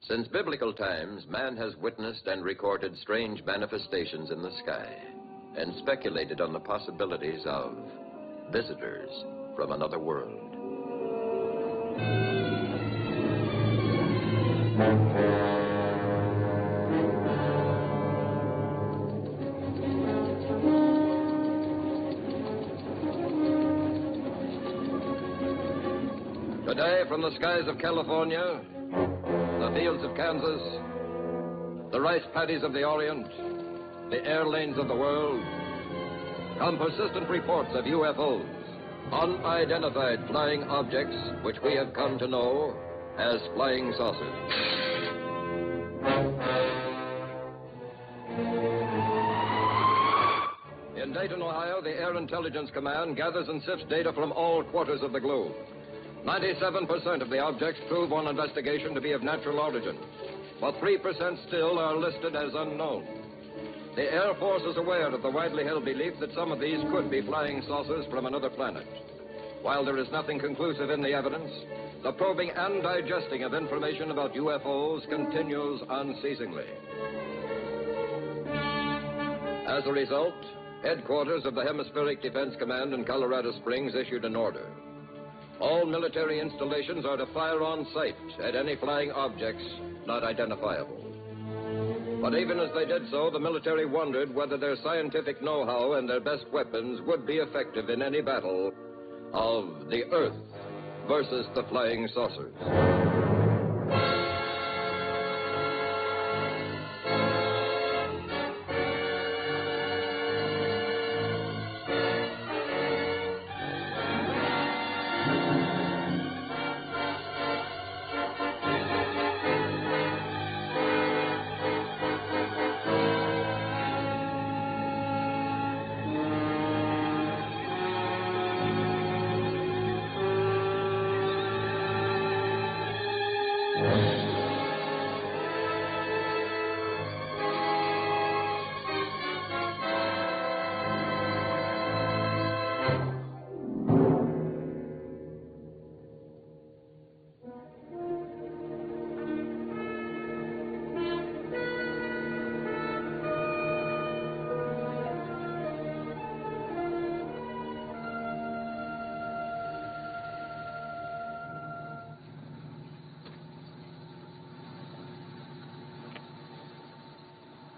Since biblical times, man has witnessed and recorded strange manifestations in the sky and speculated on the possibilities of visitors from another world. Today, from the skies of California, the fields of Kansas, the rice paddies of the Orient, the air lanes of the world, come persistent reports of UFOs, unidentified flying objects which we have come to know as flying saucers. In Dayton, Ohio, the Air Intelligence Command gathers and sifts data from all quarters of the globe. 97% of the objects prove on investigation to be of natural origin, but 3% still are listed as unknown. The Air Force is aware of the widely held belief that some of these could be flying saucers from another planet. While there is nothing conclusive in the evidence, the probing and digesting of information about UFOs continues unceasingly. As a result, headquarters of the Hemispheric Defense Command in Colorado Springs issued an order. All military installations are to fire on sight at any flying objects not identifiable. But even as they did so, the military wondered whether their scientific know-how and their best weapons would be effective in any battle of the Earth versus the flying saucers.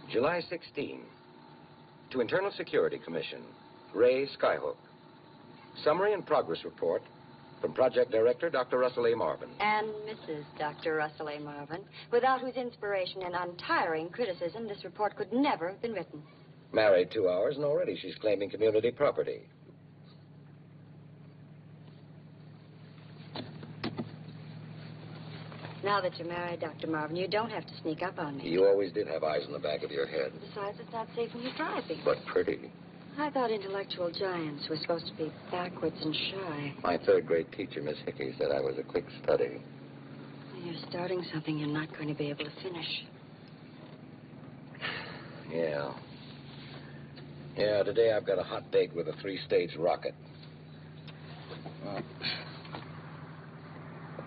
July 16. To Internal Security Commission, Ray Skyhook. Summary and progress report from Project Director Dr. Russell A. Marvin. And Mrs. Dr. Russell A. Marvin, without whose inspiration and untiring criticism, this report could never have been written. Married 2 hours, and already she's claiming community property. Now that you're married, Dr. Marvin, you don't have to sneak up on me. You always did have eyes in the back of your head. Besides, it's not safe when you're driving. But pretty. I thought intellectual giants were supposed to be backwards and shy. My third-grade teacher, Miss Hickey, said I was a quick study. You're starting something you're not going to be able to finish. Yeah. Yeah, today I've got a hot date with a 3-stage rocket.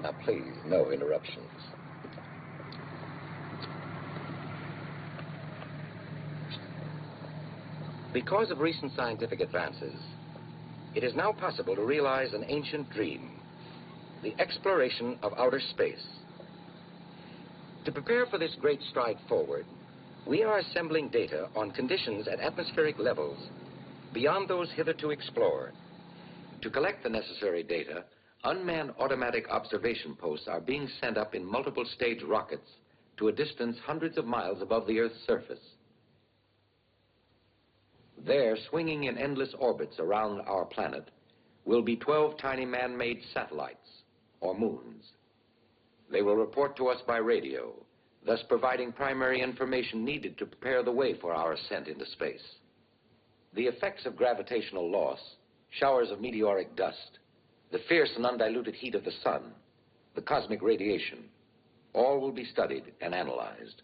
Now, please, no interruptions. Because of recent scientific advances, it is now possible to realize an ancient dream, the exploration of outer space. To prepare for this great stride forward, we are assembling data on conditions at atmospheric levels beyond those hitherto explored. To collect the necessary data, unmanned automatic observation posts are being sent up in multiple-stage rockets to a distance hundreds of miles above the Earth's surface. There, swinging in endless orbits around our planet, will be 12 tiny man-made satellites, or moons. They will report to us by radio, thus providing primary information needed to prepare the way for our ascent into space. The effects of gravitational loss, showers of meteoric dust, the fierce and undiluted heat of the sun, the cosmic radiation, all will be studied and analyzed.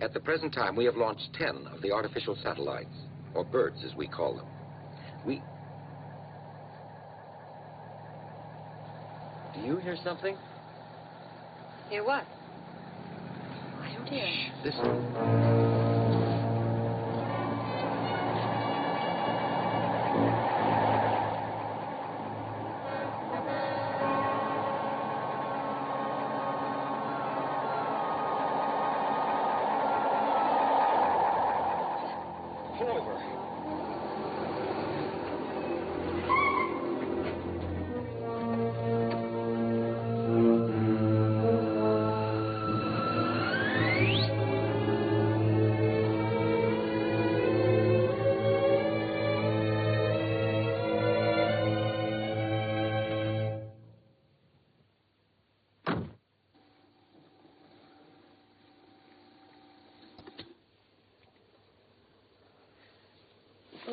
At the present time, we have launched 10 of the artificial satellites, or birds as we call them. Do you hear something? Hear what? I don't hear. Shh, listen.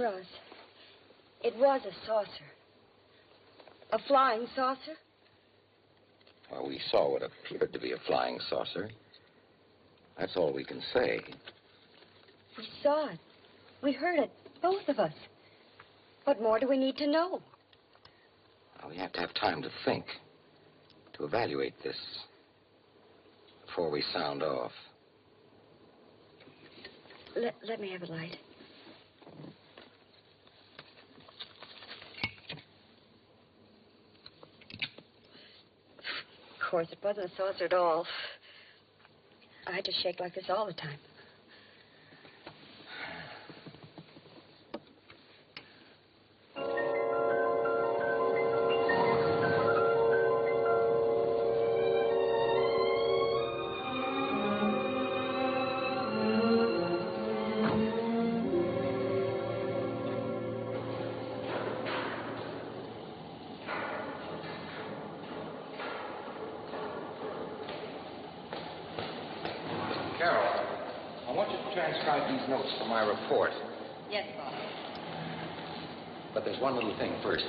Russ, it was a saucer. A flying saucer? Well, we saw what appeared to be a flying saucer. That's all we can say. We saw it. We heard it, both of us. What more do we need to know? Well, we have to have time to think, to evaluate this before we sound off. Let me have a light. Of course, it wasn't a saucer at all. I had to shake like this all the time. These notes for my report. Yes, boss. But there's one little thing first.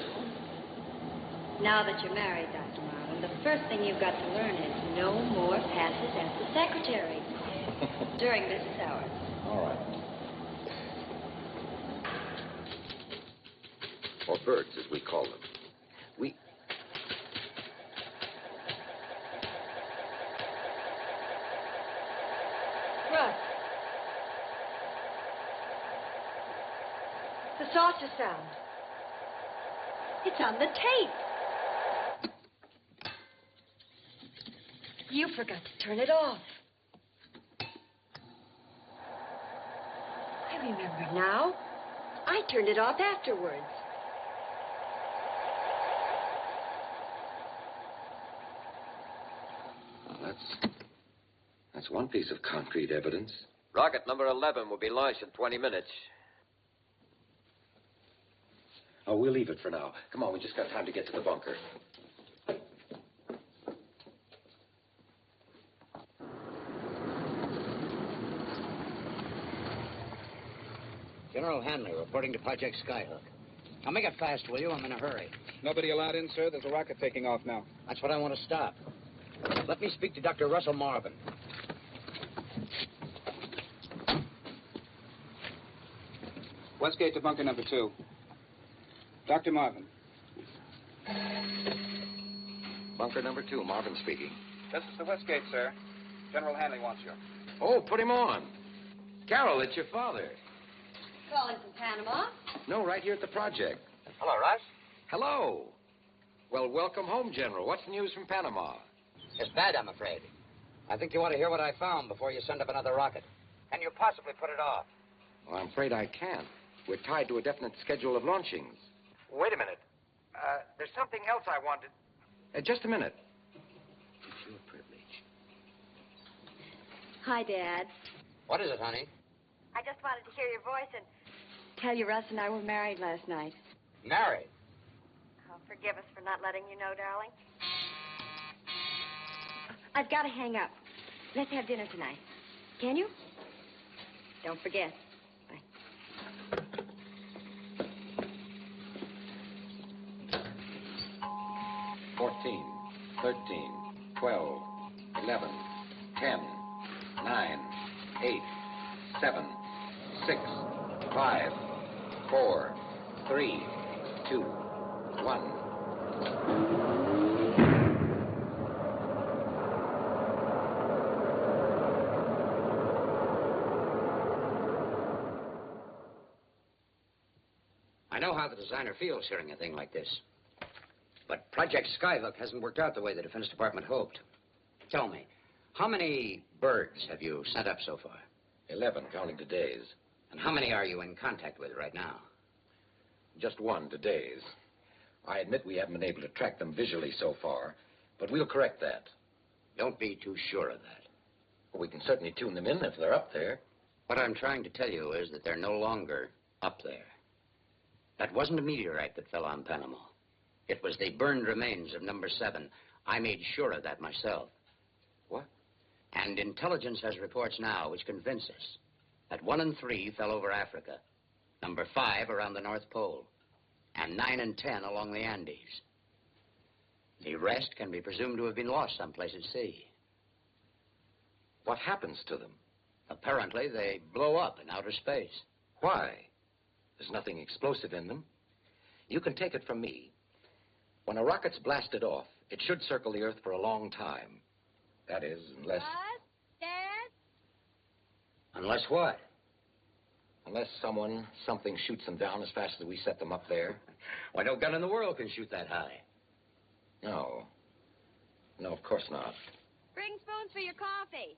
Now that you're married, Dr. Marvin, the first thing you've got to learn is no more passes as the secretary during business hours. All right. Or birds, as we call them. Russ. The saucer sound. It's on the tape. You forgot to turn it off. I remember now. I turned it off afterwards. Well, that's one piece of concrete evidence. Rocket number 11 will be launched in 20 minutes. Oh, we'll leave it for now. Come on, we just got time to get to the bunker. General Hanley reporting to Project Skyhook. Now make it fast, will you? I'm in a hurry. Nobody allowed in, sir. There's a rocket taking off now. That's what I want to stop. Let me speak to Dr. Russell Marvin. Westgate to bunker number 2. Dr. Marvin. Bunker number 2, Marvin speaking. This is the Westgate, sir. General Hanley wants you. Oh, put him on. Carol, it's your father. Calling from Panama? No, right here at the project. Hello, Russ. Hello. Well, welcome home, General. What's the news from Panama? It's bad, I'm afraid. I think you ought to hear what I found before you send up another rocket. Can you possibly put it off? Well, I'm afraid I can't. We're tied to a definite schedule of launchings. Wait a minute. There's something else I wanted. Just a minute. It's your privilege. Hi, Dad. What is it, honey? I just wanted to hear your voice and tell you Russ and I were married last night. Married? Oh, forgive us for not letting you know, darling. I've got to hang up. Let's have dinner tonight. Can you? Don't forget. Bye. $14, $13, $12, $11, $10, $9, $8, $7, $6, $5, $4, $3, $2, $1. I know how the designer feels hearing a thing like this. But Project Skyhook hasn't worked out the way the Defense Department hoped. Tell me, how many birds have you sent up so far? 11, counting today's. And how many are you in contact with right now? Just one, today's. I admit we haven't been able to track them visually so far, but we'll correct that. Don't be too sure of that. Well, we can certainly tune them in if they're up there. What I'm trying to tell you is that they're no longer up there. That wasn't a meteorite that fell on Panama. It was the burned remains of number 7. I made sure of that myself. What? And intelligence has reports now which convince us that 1 and 3 fell over Africa, number 5 around the North Pole, and 9 and 10 along the Andes. The rest can be presumed to have been lost someplace at sea. What happens to them? Apparently, they blow up in outer space. Why? There's nothing explosive in them. You can take it from me. When a rocket's blasted off, it should circle the Earth for a long time. That is, unless... What? Dad? Unless what? Unless something shoots them down as fast as we set them up there. Why, no gun in the world can shoot that high. No. No, of course not. Bring spoons for your coffee.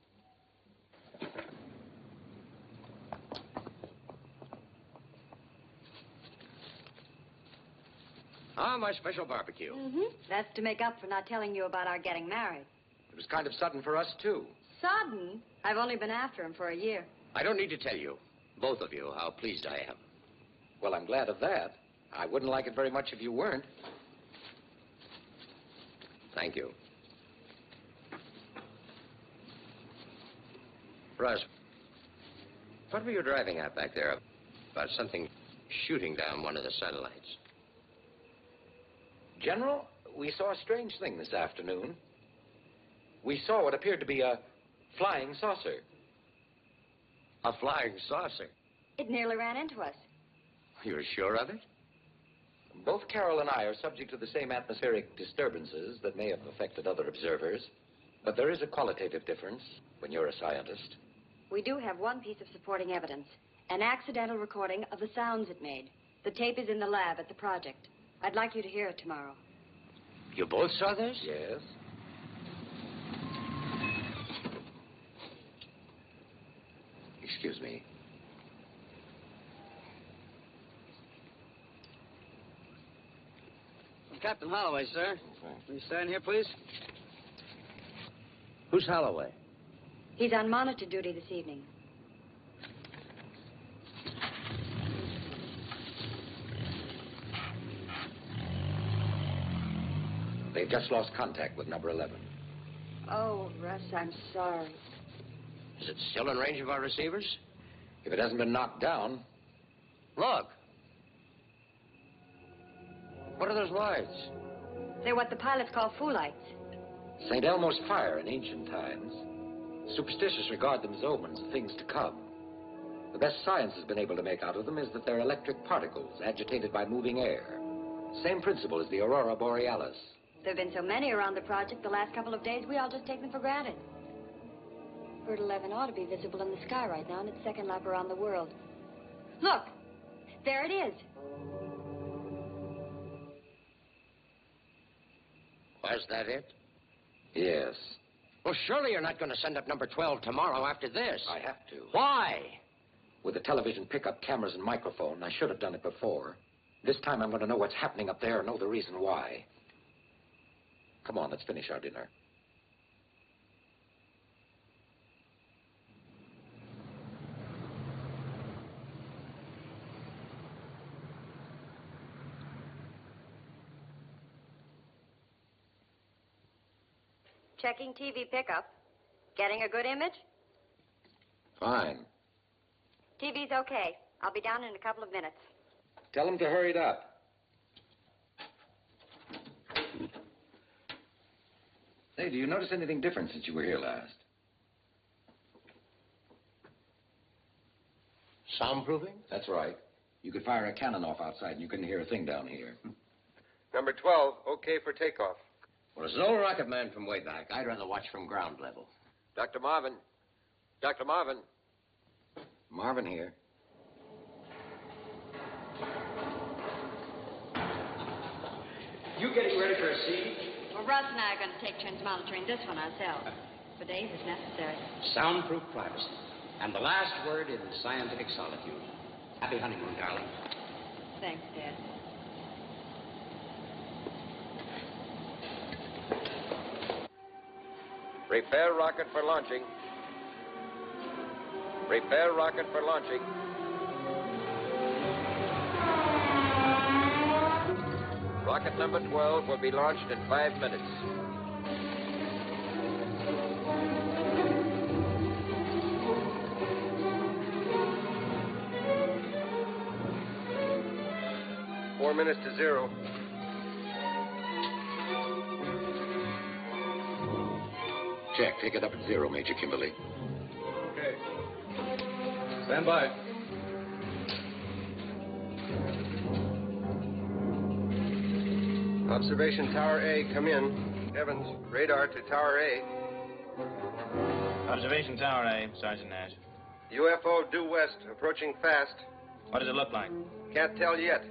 Ah, my special barbecue. Mm-hmm. That's to make up for not telling you about our getting married. It was kind of sudden for us, too. Sodden? I've only been after him for a year. I don't need to tell you, both of you, how pleased I am. Well, I'm glad of that. I wouldn't like it very much if you weren't. Thank you. Russ, what were you driving at back there? About something shooting down one of the satellites. General, we saw a strange thing this afternoon. We saw what appeared to be a flying saucer. A flying saucer? It nearly ran into us. You're sure of it? Both Carol and I are subject to the same atmospheric disturbances that may have affected other observers. But there is a qualitative difference when you're a scientist. We do have one piece of supporting evidence. An accidental recording of the sounds it made. The tape is in the lab at the project. I'd like you to hear it tomorrow. You both saw this? Yes. Excuse me. Captain Holloway, sir. Will you stand here, please? Who's Holloway? He's on monitor duty this evening. They've just lost contact with number 11. Oh, Russ, I'm sorry. Is it still in range of our receivers? If it hasn't been knocked down, Look. What are those lights? They're what the pilots call foolites. St. Elmo's fire in ancient times. Superstitious regard them as omens of things to come. The best science has been able to make out of them is that they're electric particles agitated by moving air. Same principle as the aurora borealis. There have been so many around the project the last couple of days, we all just take them for granted. Bird 11 ought to be visible in the sky right now in its second lap around the world. Look! There it is. Was that it? Yes. Well, surely you're not going to send up number 12 tomorrow after this. I have to. Why? With the television pickup cameras and microphone, I should have done it before. This time I'm going to know what's happening up there and know the reason why. Come on, let's finish our dinner. Checking TV pickup. Getting a good image? Fine. TV's okay. I'll be down in a couple of minutes. Tell them to hurry it up. Say, do you notice anything different since you were here last? Soundproofing? That's right. You could fire a cannon off outside and you couldn't hear a thing down here. Number 12, okay for takeoff. Well, as an old rocket man from way back, I'd rather watch from ground level. Dr. Marvin. Dr. Marvin. Marvin here. You getting ready for a siege? Well, Russ and I are going to take turns monitoring this one ourselves. For days if necessary. Soundproof privacy. And the last word in scientific solitude. Happy honeymoon, darling. Thanks, Dad. Prepare rocket for launching. Prepare rocket for launching. Rocket number 12 will be launched in 5 minutes. Four minutes to zero. Check. Take it up at 0, Major Kimberly. Okay. Stand by. Observation Tower A, come in. Evans, radar to Tower A. Observation Tower A, Sergeant Nash. UFO due west, approaching fast. What does it look like? Can't tell yet.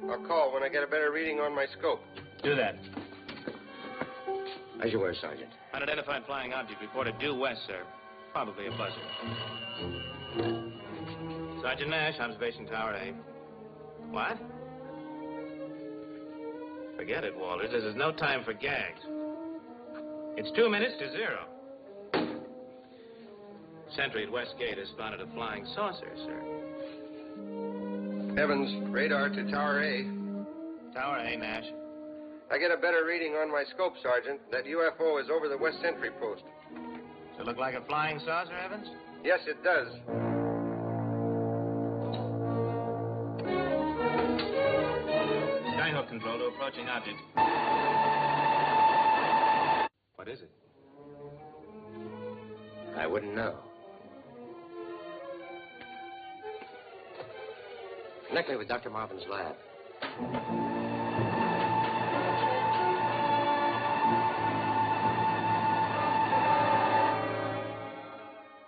I'll call when I get a better reading on my scope. Do that. As you were, Sergeant. Unidentified flying object reported due west, sir. Probably a buzzer. Sergeant Nash, Observation Tower A. What? Forget it, Walters. This is no time for gags. It's 2 minutes to 0. Sentry at West Gate has spotted a flying saucer, sir. Evans, radar to Tower A. Tower A, Nash. I get a better reading on my scope, Sergeant. That UFO is over the west sentry post. Does it look like a flying saucer, Evans? Yes, it does. Skyhook control to approaching object. What is it? I wouldn't know. Connect me with Dr. Marvin's lab.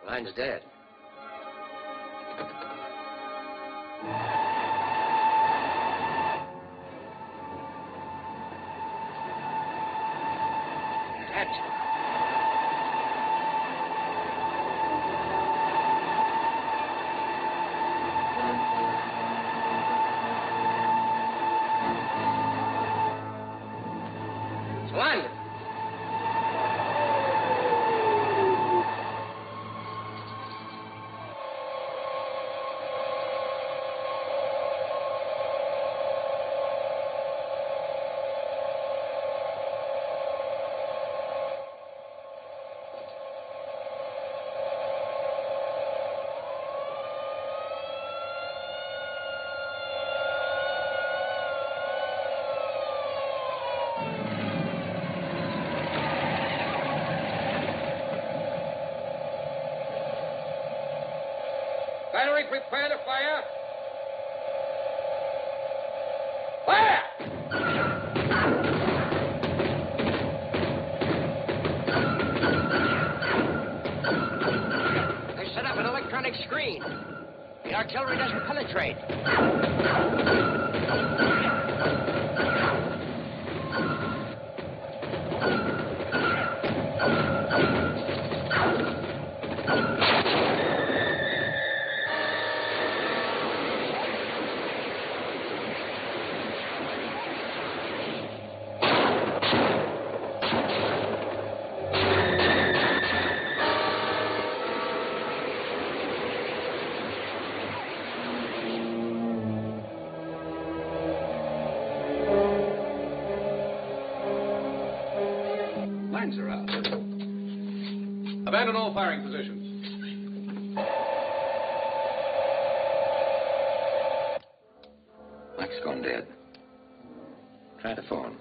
Line's dead. Dead. Land. Battery, prepare to fire. Fire! They set up an electronic screen. The artillery doesn't penetrate. Lines are out. Abandon all firing positions. Mike's gone dead. Try the phone.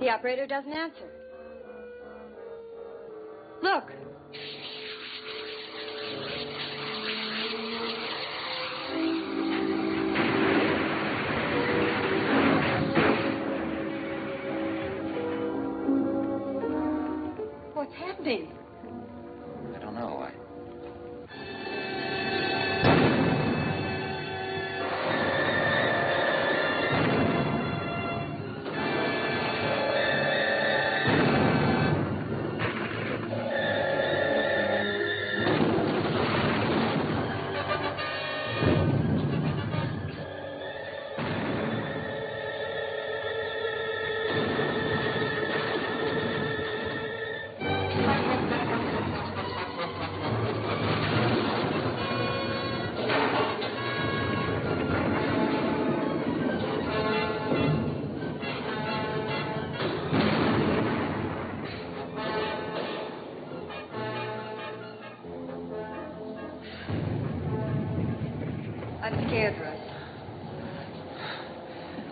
The operator doesn't answer. Look. What's happening? I don't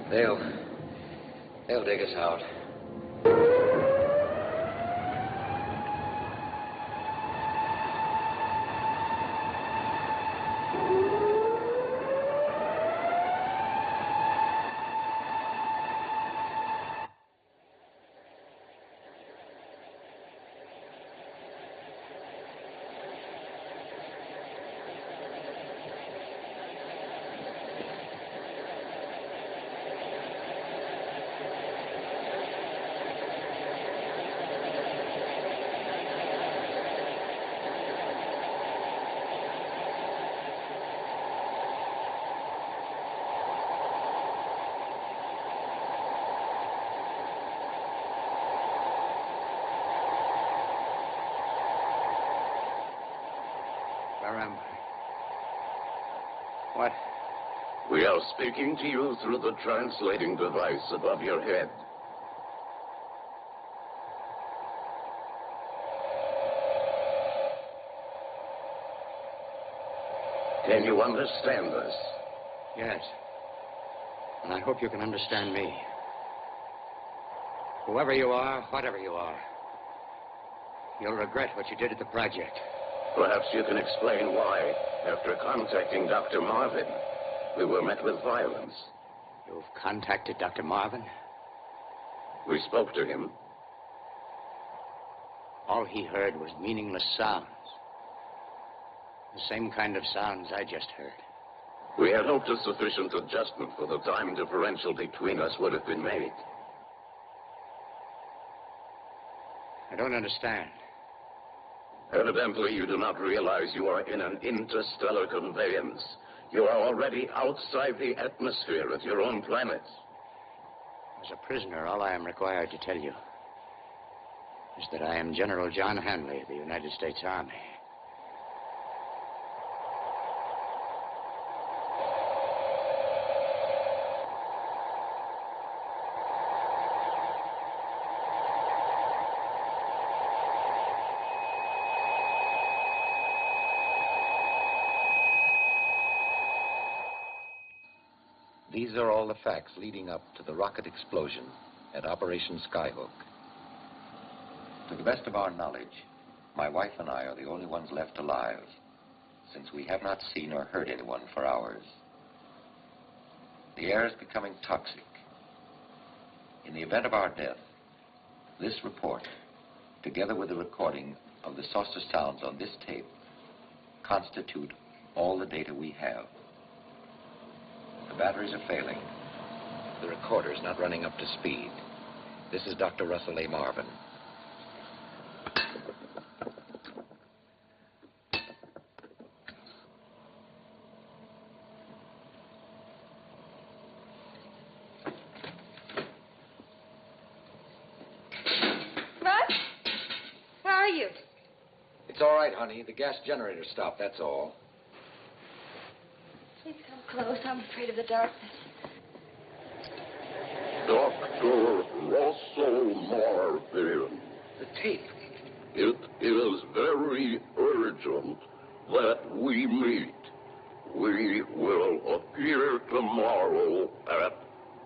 They'll dig us out. Where am I? What? We are speaking to you through the translating device above your head. Can you understand us? Yes. And I hope you can understand me. Whoever you are, whatever you are, you'll regret what you did at the project. Perhaps you can explain why, after contacting Dr. Marvin, we were met with violence. You've contacted Dr. Marvin? We spoke to him. All he heard was meaningless sounds. The same kind of sounds I just heard. We had hoped a sufficient adjustment for the time differential between us would have been made. I don't understand. Evidently, you do not realize you are in an interstellar conveyance. You are already outside the atmosphere of your own planet. As a prisoner, all I am required to tell you is that I am General John Hanley of the United States Army. These are all the facts leading up to the rocket explosion at Operation Skyhook. To the best of our knowledge, my wife and I are the only ones left alive, since we have not seen or heard anyone for hours. The air is becoming toxic. In the event of our death, this report, together with the recording of the saucer sounds on this tape, constitute all the data we have. The batteries are failing. The recorder's not running up to speed. This is Dr. Russell A. Marvin. Russ? How are you? It's all right, honey. The gas generator stopped, that's all. Please come close. I'm afraid of the darkness. Dr. Russell Marvin. The tape. It is very urgent that we meet. We will appear tomorrow at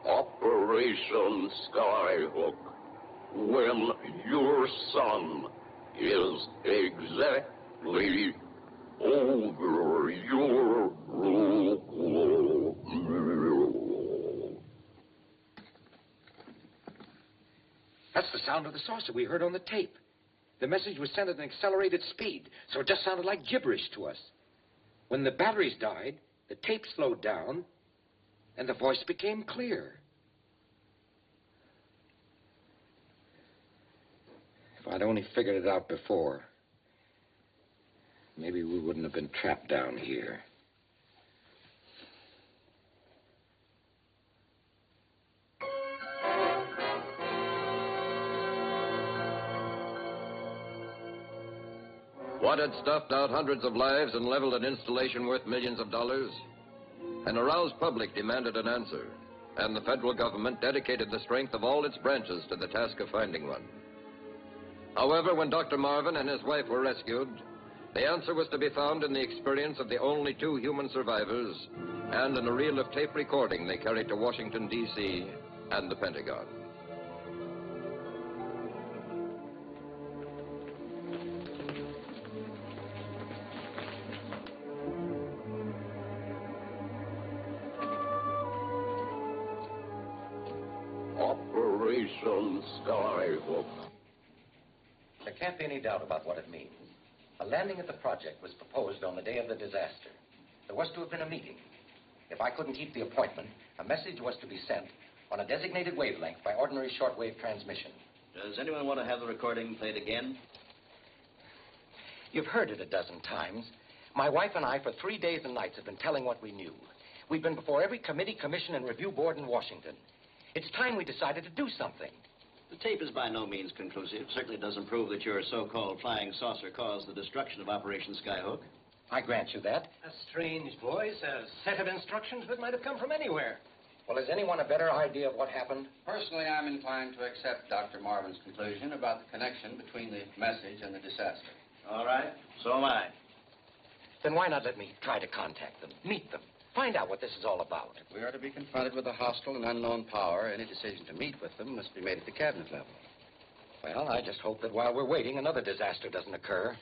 Operation Skyhook when your son is exactly over your rule. That's the sound of the saucer we heard on the tape. The message was sent at an accelerated speed, so it just sounded like gibberish to us. When the batteries died, the tape slowed down, and the voice became clear. If I'd only figured it out before, maybe we wouldn't have been trapped down here. What had stuffed out hundreds of lives and leveled an installation worth millions of dollars? An aroused public demanded an answer, and the federal government dedicated the strength of all its branches to the task of finding one. However, when Dr. Marvin and his wife were rescued, The answer was to be found in the experience of the only two human survivors and in a reel of tape recording they carried to Washington, D.C. and the Pentagon. Operation Skyhook. There can't be any doubt about what it means. A landing at the project was proposed on the day of the disaster. There was to have been a meeting. If I couldn't keep the appointment, a message was to be sent on a designated wavelength by ordinary shortwave transmission. Does anyone want to have the recording played again? You've heard it a dozen times. My wife and I, for 3 days and nights, have been telling what we knew. We've been before every committee, commission, and review board in Washington. It's time we decided to do something. The tape is by no means conclusive. Certainly doesn't prove that your so-called flying saucer caused the destruction of Operation Skyhook. I grant you that. A strange voice, a set of instructions that might have come from anywhere. Well, has anyone a better idea of what happened? Personally, I'm inclined to accept Dr. Marvin's conclusion about the connection between the message and the disaster. All right, so am I. Then why not let me try to contact them, meet them, find out what this is all about? If we are to be confronted with a hostile and unknown power, any decision to meet with them must be made at the cabinet level. Well, I just hope that while we're waiting, another disaster doesn't occur.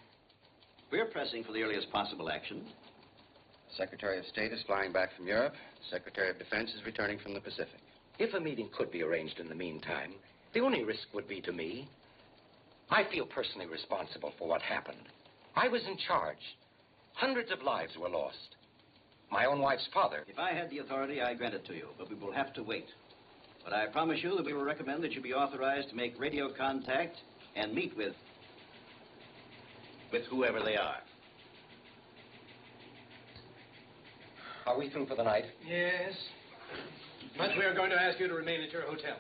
We're pressing for the earliest possible action. Secretary of State is flying back from Europe. Secretary of Defense is returning from the Pacific. If a meeting could be arranged in the meantime, the only risk would be to me. I feel personally responsible for what happened. I was in charge. Hundreds of lives were lost. My own wife's father. If I had the authority, I'd grant it to you, but we will have to wait. But I promise you that we will recommend that you be authorized to make radio contact and meet with whoever they are. Are we through for the night? Yes. But we are going to ask you to remain at your hotel.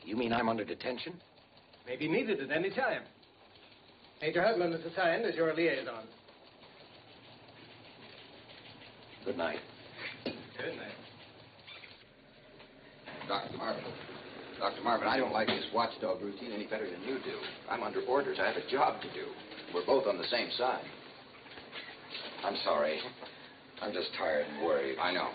You mean I'm under detention? May be needed at any time. Major Hudlin is assigned as your liaison. Good night. Good night. Dr. Marvin, I don't like this watchdog routine any better than you do. I'm under orders. I have a job to do. We're both on the same side. I'm sorry. I'm just tired and worried. I know.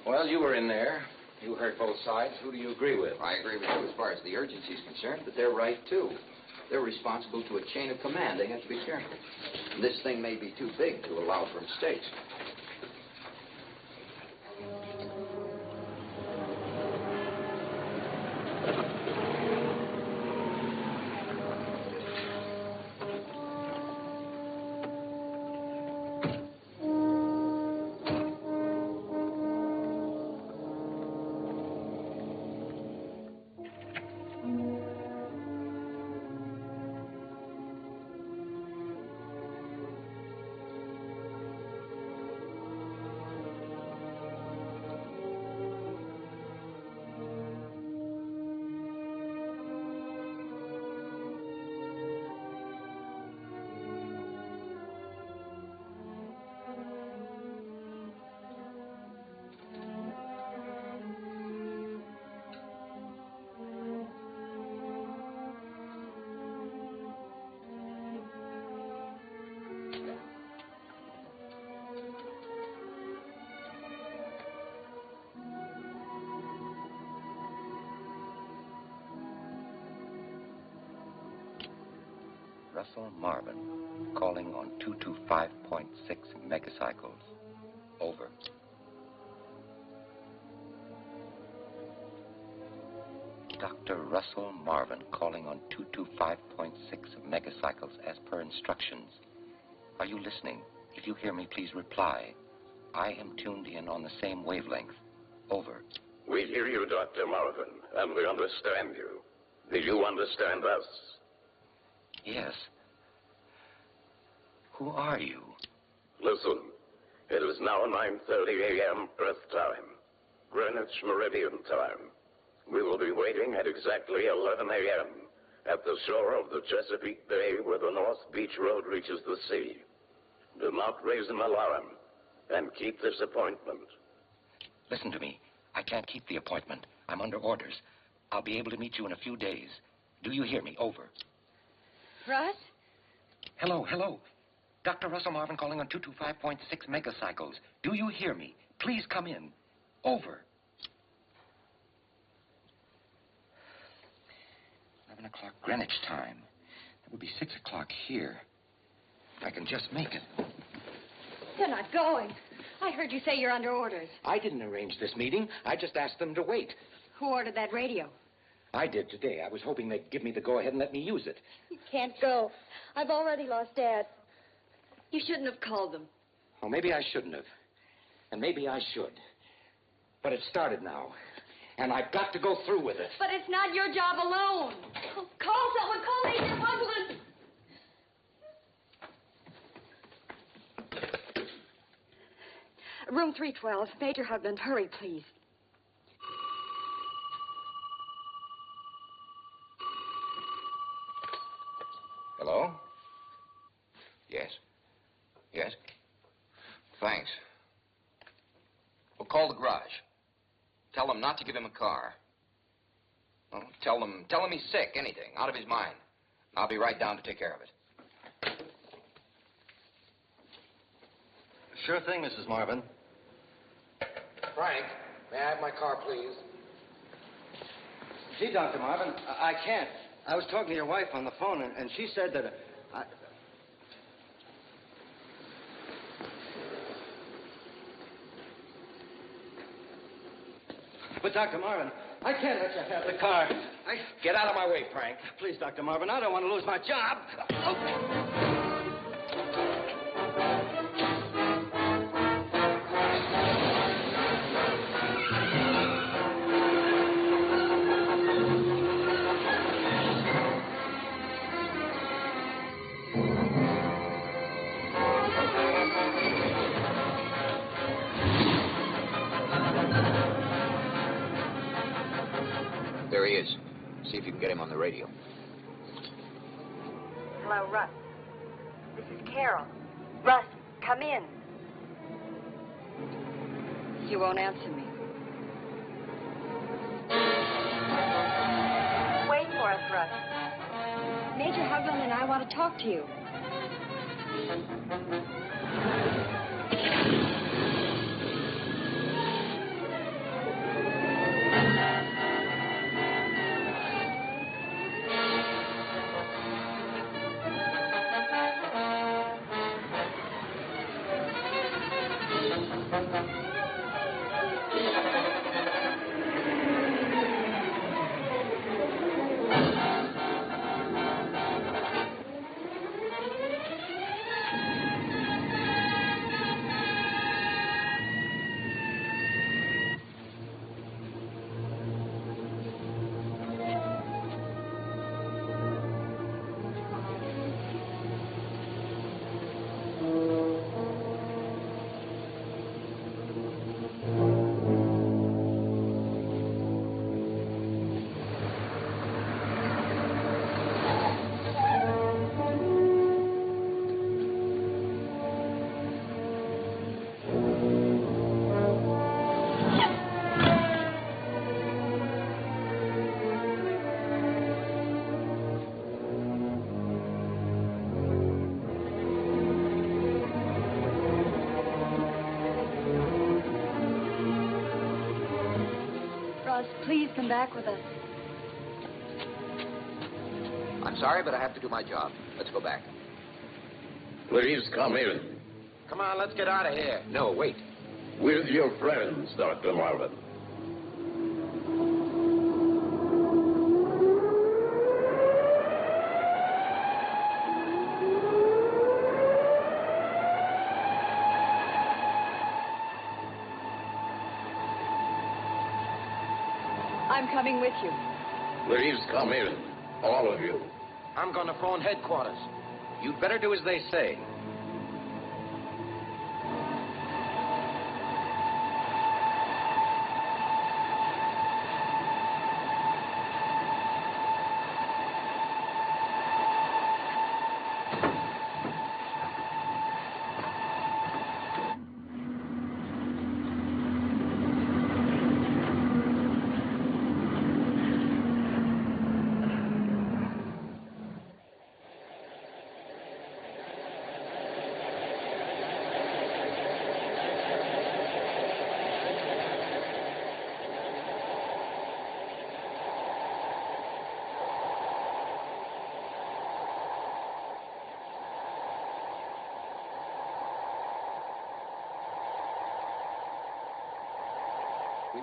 Well, you were in there. You heard both sides. Who do you agree with? I agree with you as far as the urgency is concerned, but they're right, too. They're responsible to a chain of command. They have to be careful. And this thing may be too big to allow for mistakes. Russell Marvin, calling on 225.6 megacycles. Over. Dr. Russell Marvin, calling on 225.6 megacycles as per instructions. Are you listening? If you hear me, please reply. I am tuned in on the same wavelength. Over. We hear you, Dr. Marvin, and we understand you. Do you understand us? Yes. Who are you? Listen, it is now 9:30 a.m. Earth time, Greenwich Meridian time. We will be waiting at exactly 11 a.m. at the shore of the Chesapeake Bay where the North Beach Road reaches the sea. Do not raise an alarm, and keep this appointment. Listen to me. I can't keep the appointment. I'm under orders. I'll be able to meet you in a few days. Do you hear me? Over. Russ? Hello, hello. Dr. Russell Marvin calling on 225.6 megacycles. Do you hear me? Please come in. Over. 11 o'clock Greenwich time. That would be 6 o'clock here. If I can just make it. You're not going. I heard you say you're under orders. I didn't arrange this meeting. I just asked them to wait. Who ordered that radio? I did today. I was hoping they'd give me the go-ahead and let me use it. You can't go. I've already lost Dad. You shouldn't have called them. Well, maybe I shouldn't have. And maybe I should. But it started now. And I've got to go through with it. But it's not your job alone. Call someone. Call Major Hugland. Room 312. Major Hugland, hurry, please. Hello? Yes. Yes? Thanks. Well, call the garage. Tell them not to give him a car. Well, tell them he's sick, anything, out of his mind. I'll be right down to take care of it. Sure thing, Mrs. Marvin. Frank, may I have my car, please? Gee, Dr. Marvin, I can't. I was talking to your wife on the phone, and she said that But, Dr. Marvin, I can't let you have the car. Get out of my way, Frank. Please, Dr. Marvin, I don't want to lose my job. There he is. See if you can get him on the radio. Hello, Russ. This is Carol. Russ, come in. You won't answer me. Wait for us, Russ. Major Hugland and I want to talk to you. Please come back with us. I'm sorry, but I have to do my job. Let's go back. Please come in. Come on, let's get out of here. No, wait. With your friends, Dr. Marvin. I'm coming with you. Please come in, all of you. I'm going to phone headquarters. You'd better do as they say.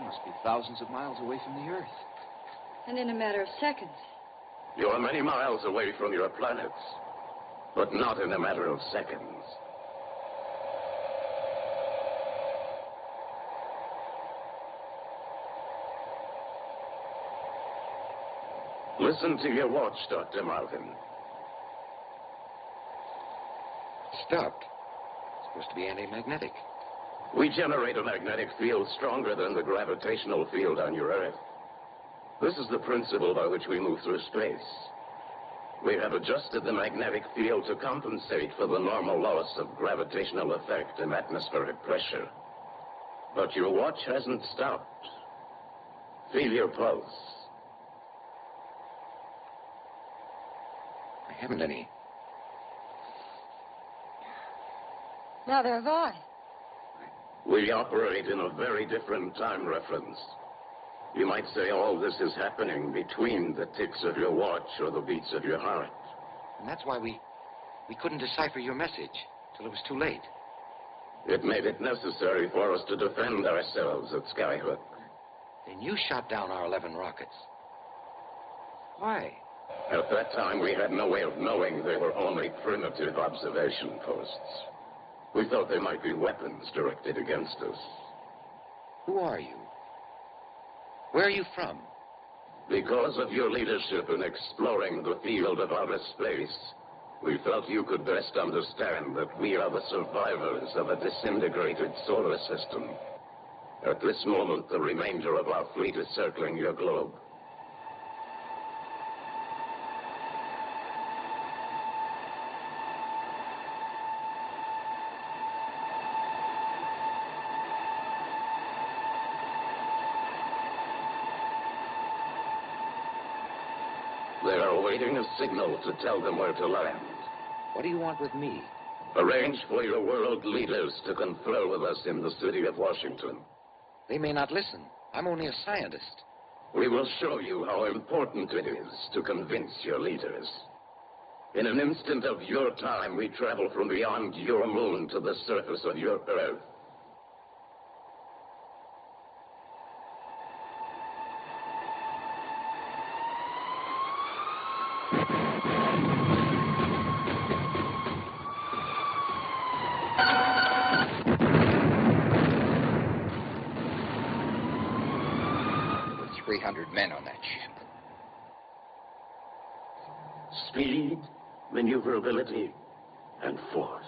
must be thousands of miles away from the Earth. And in a matter of seconds. You are many miles away from your planets, but not in a matter of seconds. Listen to your watch, Dr. Marvin. Stopped. It's supposed to be anti-magnetic. We generate a magnetic field stronger than the gravitational field on your Earth. This is the principle by which we move through space. We have adjusted the magnetic field to compensate for the normal loss of gravitational effect and atmospheric pressure. But your watch hasn't stopped. Feel your pulse. I haven't any. Neither have I. We operate in a very different time reference. You might say all this is happening between the ticks of your watch or the beats of your heart. And that's why we couldn't decipher your message till it was too late. It made it necessary for us to defend ourselves at Skyhook. Then you shot down our 11 rockets. Why? At that time, we had no way of knowing they were only primitive observation posts. We thought they might be weapons directed against us. Who are you? Where are you from? Because of your leadership in exploring the field of outer space, we felt you could best understand that we are the survivors of a disintegrated solar system. At this moment, the remainder of our fleet is circling your globe. They are awaiting a signal to tell them where to land. What do you want with me? Arrange for your world leaders to confer with us in the city of Washington. They may not listen. I'm only a scientist. We will show you how important it is to convince your leaders. In an instant of your time, we travel from beyond your moon to the surface of your Earth. Men on that ship. Speed, maneuverability, and force.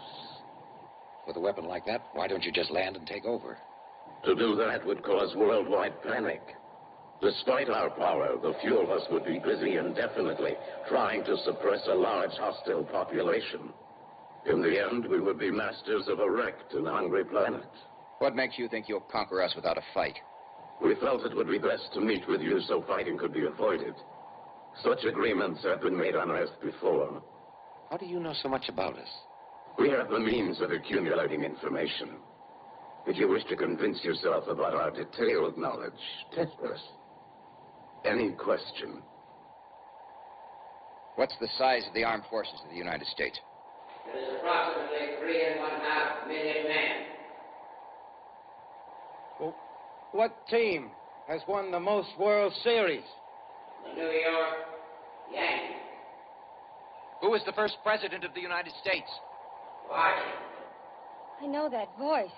With a weapon like that, why don't you just land and take over? To do that would cause worldwide panic. Despite our power, the few of us would be busy indefinitely trying to suppress a large hostile population. In the end, we would be masters of a wrecked and hungry planet. What makes you think you'll conquer us without a fight? We felt it would be best to meet with you so fighting could be avoided. Such agreements have been made on Earth before. How do you know so much about us? We have the means of accumulating information. If you wish to convince yourself about our detailed knowledge, test us. Any question? What's the size of the armed forces of the United States? It is approximately 3.5 million men. Well, what team has won the most World Series? The New York Yankees. Who was the first president of the United States? Washington. I know that voice.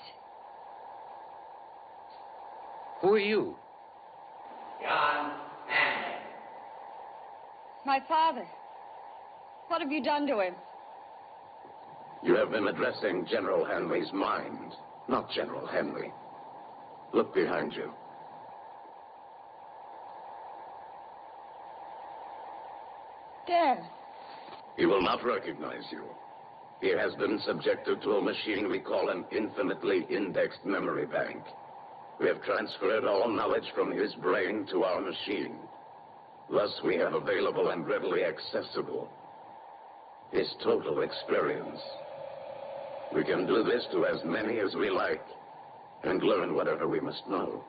Who are you? John Hanley. My father. What have you done to him? You have been addressing General Hanley's mind, not General Henley. Look behind you. Dad. He will not recognize you. He has been subjected to a machine we call an infinitely indexed memory bank. We have transferred all knowledge from his brain to our machine. Thus, we have available and readily accessible his total experience. We can do this to as many as we like and learn whatever we must know.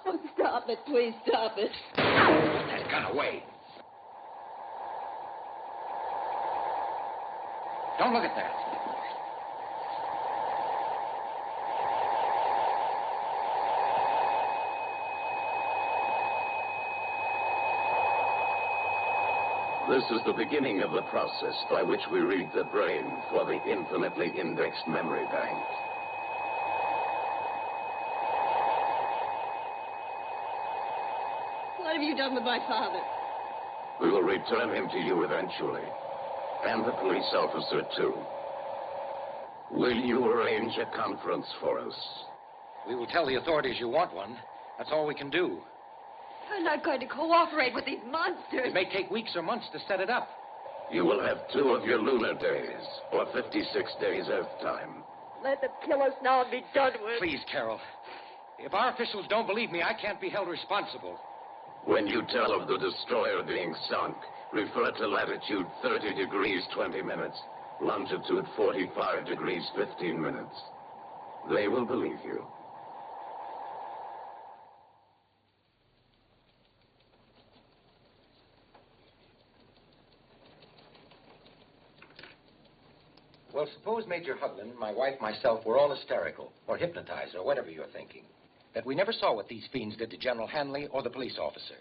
Oh, stop it. Please stop it. Put that gun away. Don't look at that. This is the beginning of the process by which we read the brain for the infinitely indexed memory bank. What have you done with my father? We will return him to you eventually. And the police officer, too. Will you arrange a conference for us? We will tell the authorities you want one. That's all we can do. I'm not going to cooperate with these monsters. It may take weeks or months to set it up. You will have 2 of your lunar days, or 56 days Earth time. Let them kill us now and be done with. Please, Carol. If our officials don't believe me, I can't be held responsible. When you tell of the destroyer being sunk, refer to latitude 30 degrees 20 minutes, longitude 45 degrees 15 minutes. They will believe you. Well, suppose Major Hugland, my wife, myself, were all hysterical, or hypnotized, or whatever you're thinking. That we never saw what these fiends did to General Hanley or the police officer.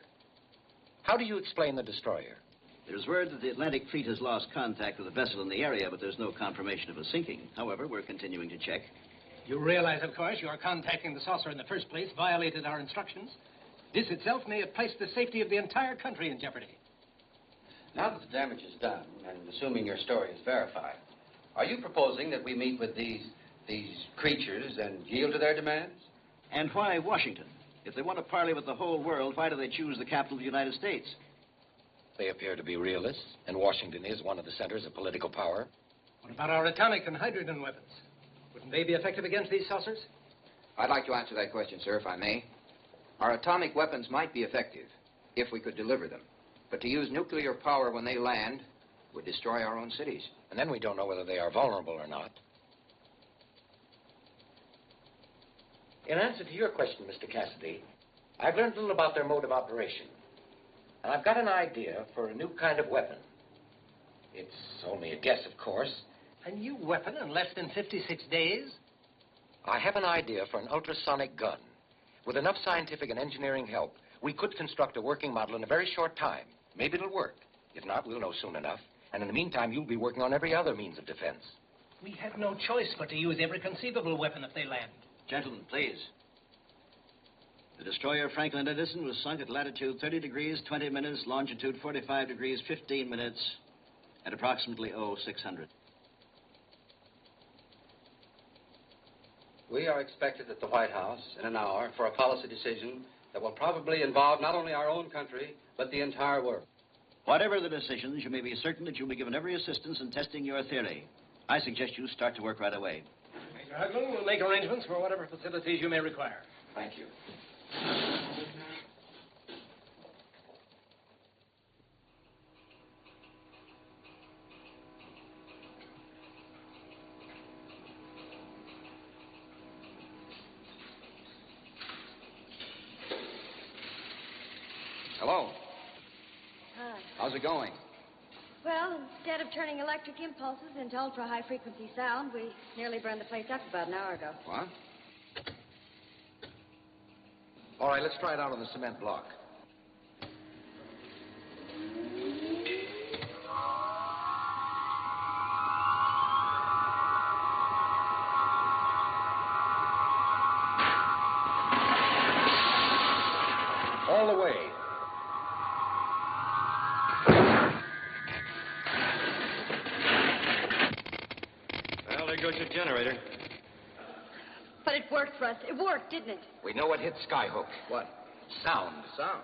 How do you explain the destroyer? There's word that the Atlantic Fleet has lost contact with a vessel in the area, but there's no confirmation of a sinking. However, we're continuing to check. You realize, of course, your contacting the saucer in the first place violated our instructions. This itself may have placed the safety of the entire country in jeopardy. Now that the damage is done, and assuming your story is verified, are you proposing that we meet with these creatures and yield to their demands? And why Washington? If they want to parley with the whole world, why do they choose the capital of the United States? They appear to be realists, and Washington is one of the centers of political power. What about our atomic and hydrogen weapons? Wouldn't they be effective against these saucers? I'd like to answer that question, sir, if I may. Our atomic weapons might be effective if we could deliver them. But to use nuclear power when they land would destroy our own cities. And then we don't know whether they are vulnerable or not. In answer to your question, Mr. Cassidy, I've learned a little about their mode of operation. And I've got an idea for a new kind of weapon. It's only a guess, of course. A new weapon in less than 56 days? I have an idea for an ultrasonic gun. With enough scientific and engineering help, we could construct a working model in a very short time. Maybe it'll work. If not, we'll know soon enough. And in the meantime, you'll be working on every other means of defense. We have no choice but to use every conceivable weapon if they land. Gentlemen, please. The destroyer Franklin Edison was sunk at latitude 30 degrees 20 minutes, longitude 45 degrees 15 minutes, at approximately 0600. We are expected at the White House in an hour for a policy decision that will probably involve not only our own country, but the entire world. Whatever the decisions, you may be certain that you'll be given every assistance in testing your theory. I suggest you start to work right away. Major Hugland will make arrangements for whatever facilities you may require. Thank you. Hello. Hi. How's it going? Well, instead of turning electric impulses into ultra-high frequency sound, we nearly burned the place up about an hour ago. What? All right, let's try it out on the cement block. All the way. Well, there goes your generator. But it worked for us. It worked, didn't it? We know what hit Skyhook. What? Sound. Sound.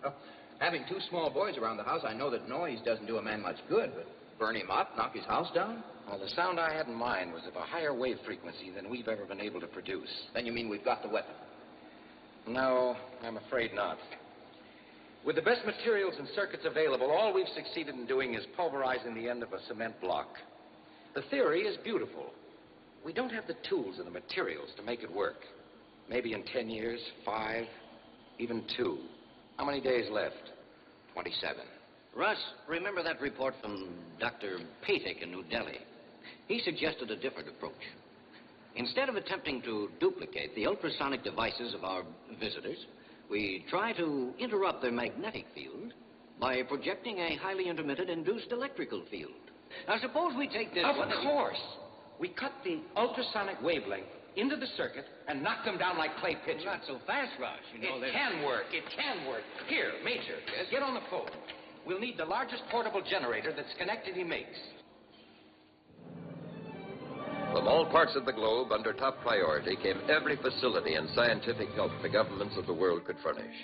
Well, having 2 small boys around the house, I know that noise doesn't do a man much good, but burn him up, knock his house down? Well, the sound I had in mind was of a higher wave frequency than we've ever been able to produce. Then you mean we've got the weapon? No, I'm afraid not. With the best materials and circuits available, all we've succeeded in doing is pulverizing the end of a cement block. The theory is beautiful. We don't have the tools and the materials to make it work. Maybe in 10 years, 5, even 2. How many days left? 27. Russ, remember that report from Dr. Patek in New Delhi? He suggested a different approach. Instead of attempting to duplicate the ultrasonic devices of our visitors, we try to interrupt their magnetic field By projecting a highly intermittent induced electrical field. Now, suppose we take this Of one... course. We cut the ultrasonic wavelength into the circuit and knock them down like clay pitchers. Not so fast, Rush. You know It can work. It can work. Here, Major, get on the phone. We'll need the largest portable generator that Schenectady makes. From all parts of the globe, under top priority, came every facility and scientific help the governments of the world could furnish.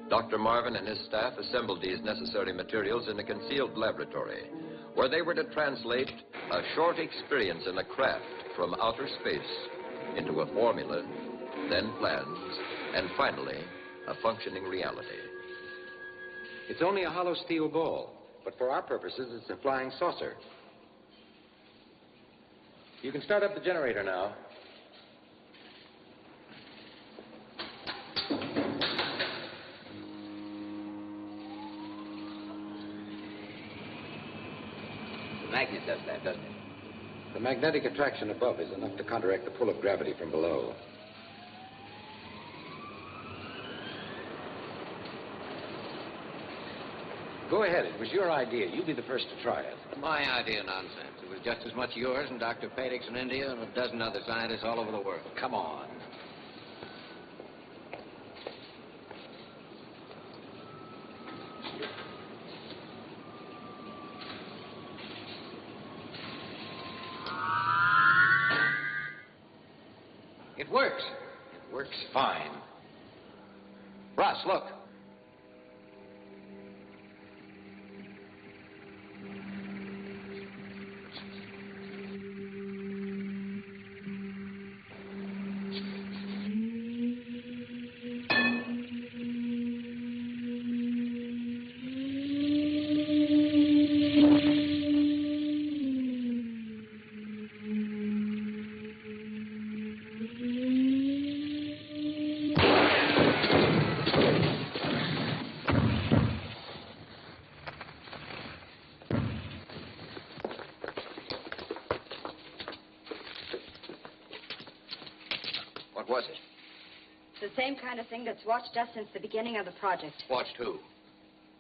Dr. Marvin and his staff assembled these necessary materials in a concealed laboratory, where they were to translate a short experience in a craft from outer space into a formula, then plans, and finally, a functioning reality. It's only a hollow steel ball, but for our purposes, it's a flying saucer. You can start up the generator now. The magnet does that, doesn't it? The magnetic attraction above is enough to counteract the pull of gravity from below. Go ahead. It was your idea. You be the first to try it. My idea, nonsense. It was just as much yours and Dr. Paddock's in India and a dozen other scientists all over the world. Come on. It works. It works fine. Russ, look. What was it? It's the same kind of thing that's watched us since the beginning of the project. Watched who?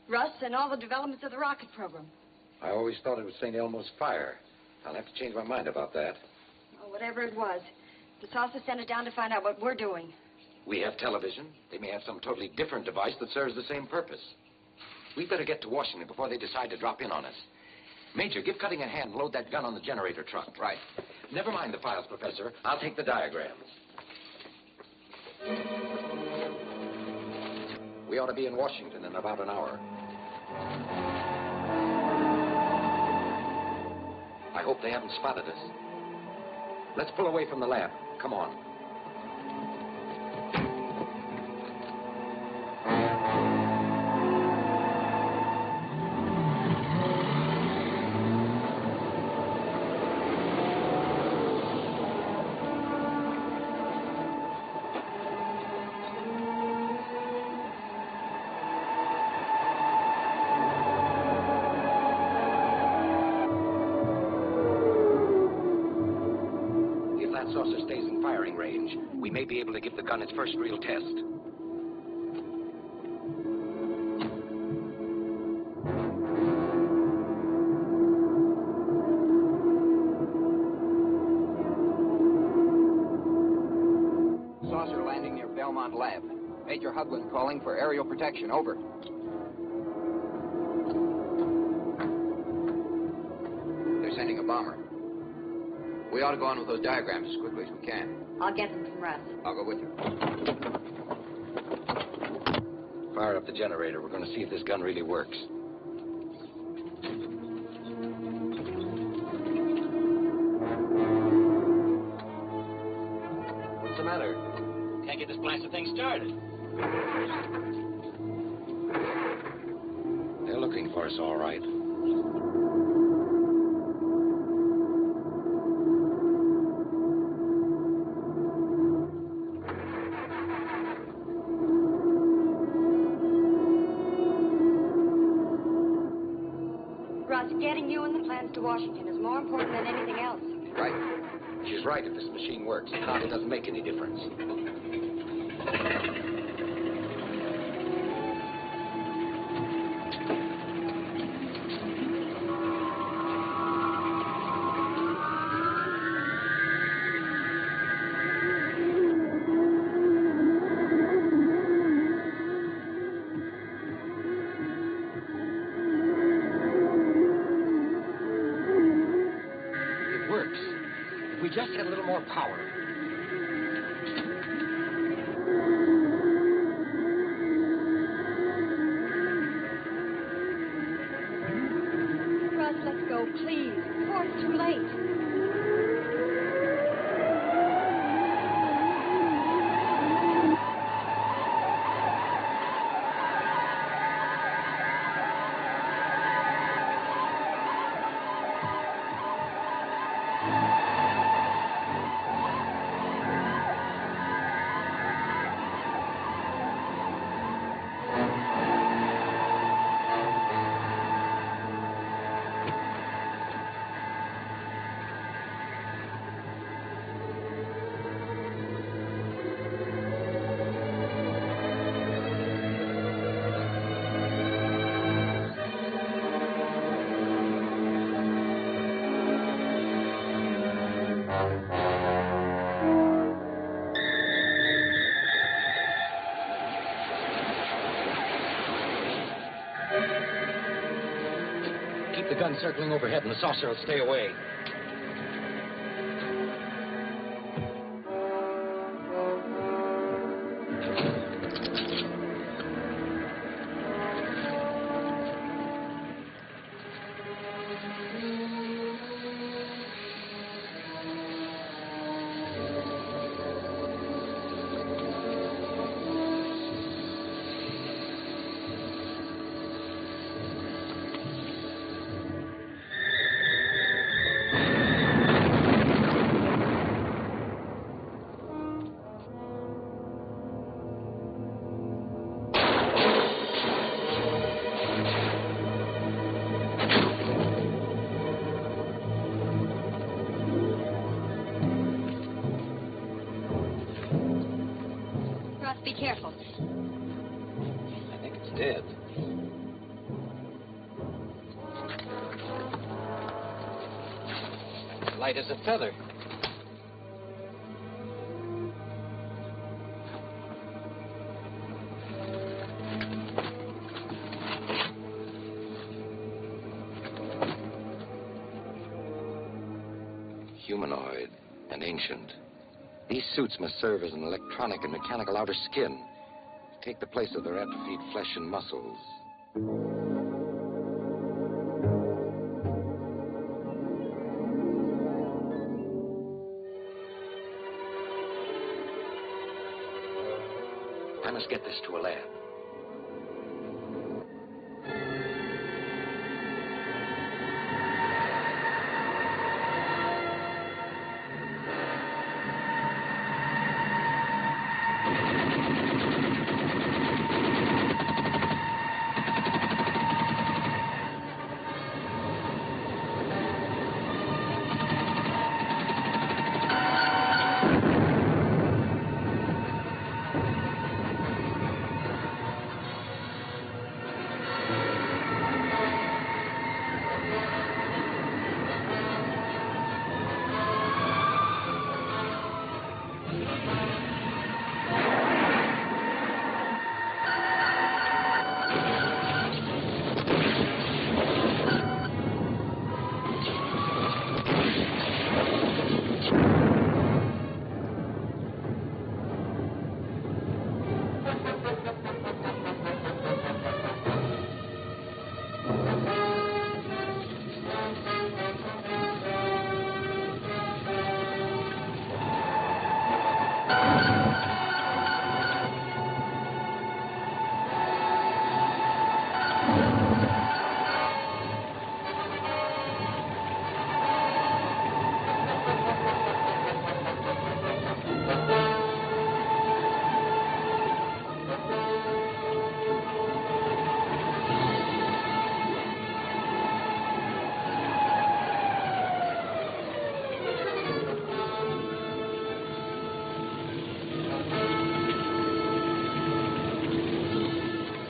Russ and all the developments of the rocket program. I always thought it was St. Elmo's fire. I'll have to change my mind about that. Well, whatever it was, the saucer sent it down to find out what we're doing. We have television. They may have some totally different device that serves the same purpose. We better get to Washington before they decide to drop in on us. Major, give Cutting a hand and load that gun on the generator truck. Right. Never mind the files, Professor. I'll take the diagrams. We ought to be in Washington in about an hour. I hope they haven't spotted us. Let's pull away from the lab. Come on. Saucer stays in firing range, we may be able to give the gun its first real test. Saucer landing near Belmont Lab. Major Hugland calling for aerial protection. Over. They're sending a bomber. We ought to go on with those diagrams as quickly as we can. I'll get them from Russ. I'll go with you. Fire up the generator. We're going to see if this gun really works. What's the matter? Can't get this blasted thing started. They're looking for us, all right. Getting you and the plans to Washington is more important than anything else. Right. She's right. If this machine works, it hardly doesn't make any difference. just had a little more power. Russ, let's go, please. Before it's too late. Keep the gun circling overhead and the saucer will stay away. Be careful. I think it's dead. Light as a feather. Humanoid and ancient. These suits must serve as an electronic and mechanical outer skin, take the place of their atrophied flesh and muscles. I must get this to a lab.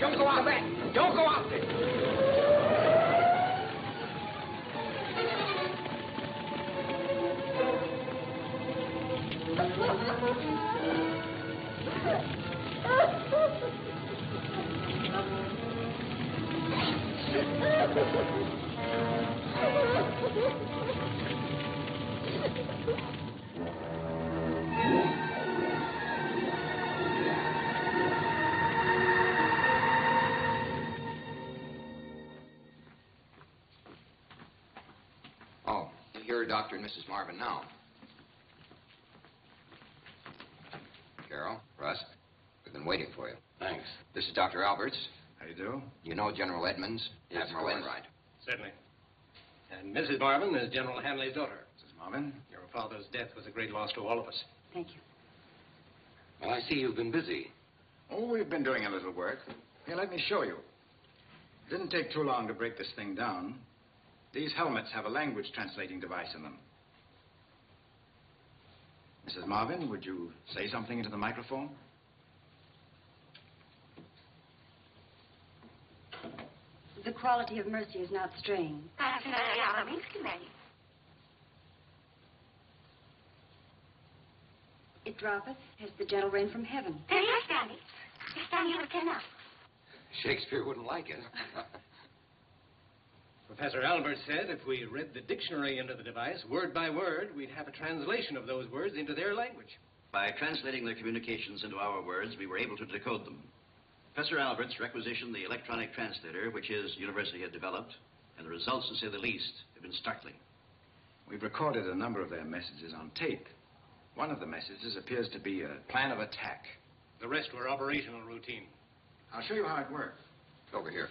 Don't go out there! Don't go out there! Here are Dr. and Mrs. Marvin now. Carol, Russ, we've been waiting for you. Thanks. This is Dr. Alberts. How do you do? You know General Edmonds, Yes, Admiral of course. Enright. Certainly. And Mrs. Marvin is General Hanley's daughter. Mrs. Marvin? Your father's death was a great loss to all of us. Thank you. Well, I see you've been busy. Oh, we've been doing a little work. Here, let me show you. It didn't take too long to break this thing down. These helmets have a language translating device in them. Mrs. Marvin, would you say something into the microphone? The quality of mercy is not strained. It droppeth as the gentle rain from heaven. Shakespeare wouldn't like it. Professor Albert said if we read the dictionary into the device, word by word, we'd have a translation of those words into their language. By translating their communications into our words, we were able to decode them. Professor Alberts requisitioned the electronic translator, which his university had developed, and the results, to say the least, have been startling. We've recorded a number of their messages on tape. One of the messages appears to be a plan of attack. The rest were operational routine. I'll show you how it works. Over here.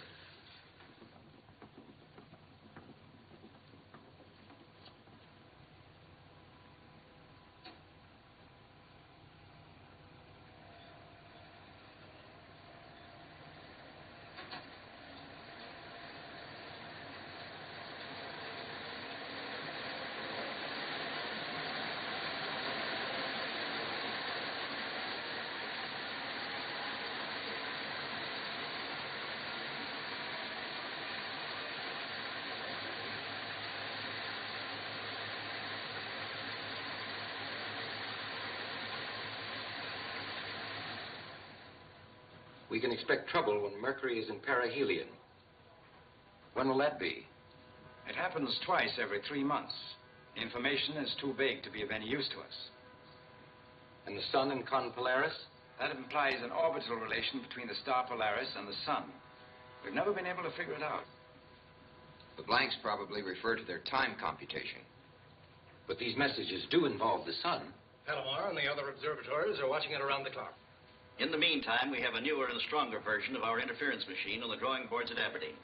We can expect trouble when Mercury is in perihelion. When will that be? It happens twice every 3 months. The information is too vague to be of any use to us. And the sun in Con Polaris? That implies an orbital relation between the star Polaris and the sun. We've never been able to figure it out. The blanks probably refer to their time computation. But these messages do involve the sun. Palomar and the other observatories are watching it around the clock. In the meantime, we have a newer and stronger version of our interference machine on the drawing boards at Aberdeen.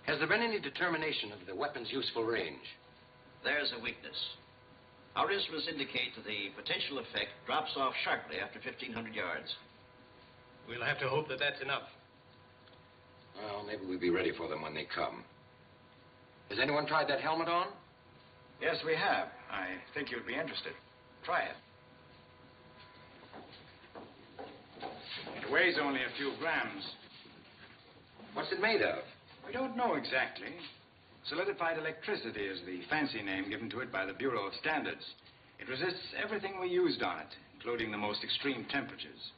Has there been any determination of the weapon's useful range? There's a weakness. Our instruments indicate that the potential effect drops off sharply after 1,500 yards. We'll have to hope that that's enough. Well, maybe we'll be ready for them when they come. Has anyone tried that helmet on? Yes, we have. I think you'd be interested. Try it. It weighs only a few grams. What's it made of? We don't know exactly. Solidified electricity is the fancy name given to it by the Bureau of Standards. It resists everything we used on it, including the most extreme temperatures.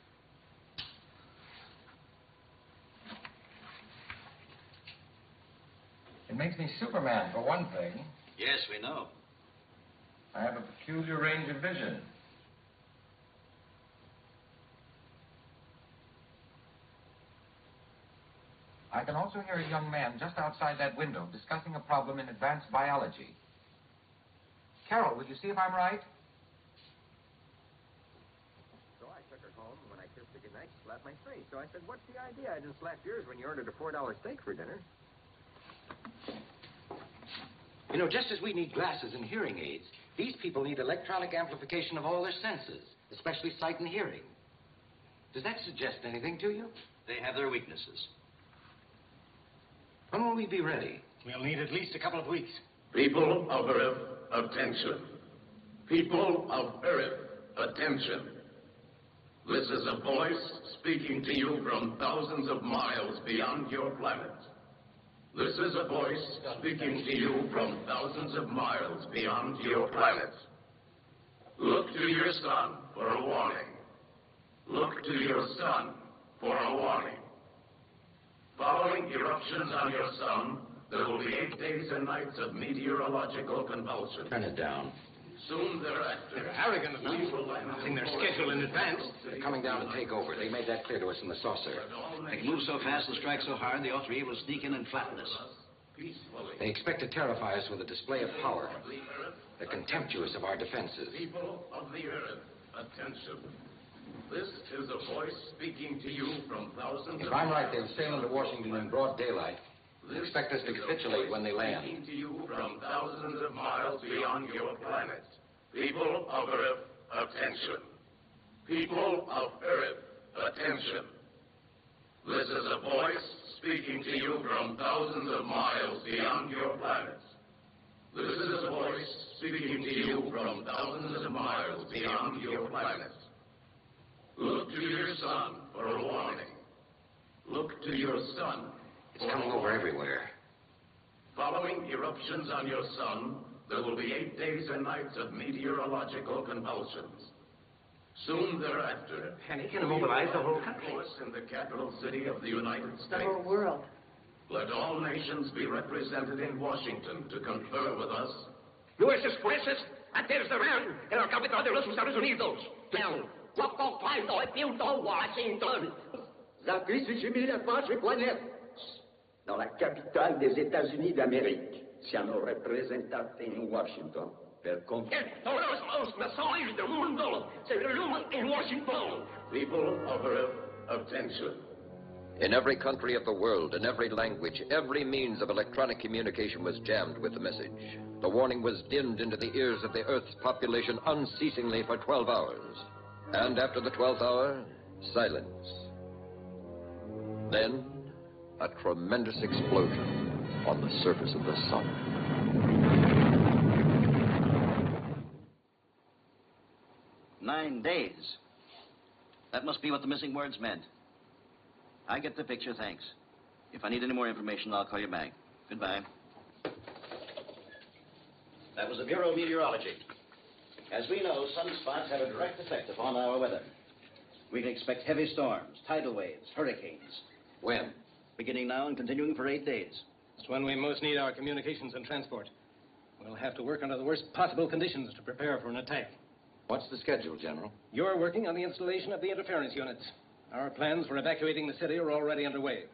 It makes me Superman, for one thing. Yes, we know. I have a peculiar range of vision. I can also hear a young man just outside that window discussing a problem in advanced biology. Carol, will you see if I'm right? So I took her home, and when I kissed her goodnight, she slapped my face. So I said, what's the idea? I just slapped yours when you ordered a $4 steak for dinner. You know, just as we need glasses and hearing aids, these people need electronic amplification of all their senses, especially sight and hearing. Does that suggest anything to you? They have their weaknesses. When will we be ready? We'll need at least a couple of weeks. People of Earth, attention. People of Earth, attention. This is a voice speaking to you from thousands of miles beyond your planet. This is a voice speaking to you from thousands of miles beyond your planet. Look to your sun for a warning. Look to your sun for a warning. Following eruptions on your sun, there will be 8 days and nights of meteorological convulsions. Turn it down. Soon thereafter, They're arrogant enough. Nothing they're scheduled in advance. They're coming down to take over. They made that clear to us in the saucer. They can move so fast and strike so hard, they ought to be able to sneak in and flatten us. They expect to terrify us with a display of power. They're contemptuous of our defenses. People of the earth, attention. This is a voice speaking to you from thousands If I'm right, they'll sail into Washington in broad daylight. They expect us to capitulate when they land. Speaking to you from thousands of miles beyond your planet. People of Earth, attention. People of Earth, attention. This is a voice speaking to you from thousands of miles beyond your planet. This is a voice speaking to you from thousands of miles beyond your planet. Look to your sun for a warning. Look to your sun. It's coming over everywhere. Following eruptions on your sun, there will be 8 days and nights of meteorological convulsions. Soon thereafter, panic and immobilize the whole country. In the capital city of the United States. The whole world. Let all nations be represented in Washington to confer with us. Nuestros jueces, antes de ver en la capital de los Estados Unidos, del Guapo Plato de Washington. La crise humide passe planète. Dans la capitale des États-Unis d'Amérique, siamo rappresentati in Washington per Todos los naciones del mundo se reúnen en Washington. People of Earth, attention. In every country of the world, in every language, every means of electronic communication was jammed with the message. The warning was dinned into the ears of the Earth's population unceasingly for 12 hours. And after the 12th hour, silence. Then, a tremendous explosion on the surface of the sun. "9 days. That must be what the missing words meant. I get the picture, thanks. If I need any more information, I'll call you back. Goodbye." That was the Bureau of Meteorology. As we know, sunspots have a direct effect upon our weather. We can expect heavy storms, tidal waves, hurricanes. When? Beginning now and continuing for 8 days. It's when we most need our communications and transport. We'll have to work under the worst possible conditions to prepare for an attack. What's the schedule, General? You're working on the installation of the interference units. Our plans for evacuating the city are already underway.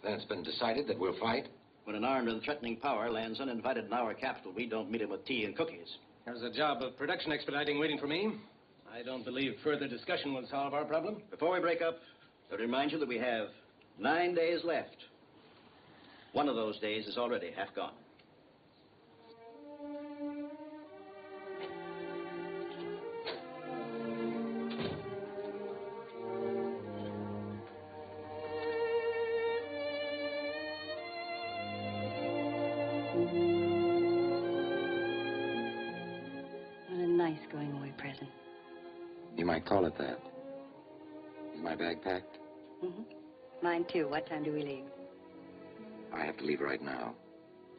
Then it's been decided that we'll fight? When an armed and threatening power lands uninvited in our capital, we don't meet him with tea and cookies. There's a job of production expediting waiting for me. I don't believe further discussion will solve our problem. Before we break up, I'll remind you that we have 9 days left. One of those days is already half gone. What a nice going away present. You might call it that. Is my bag packed? Mm-hmm. Mine too. What time do we leave? I have to leave right now.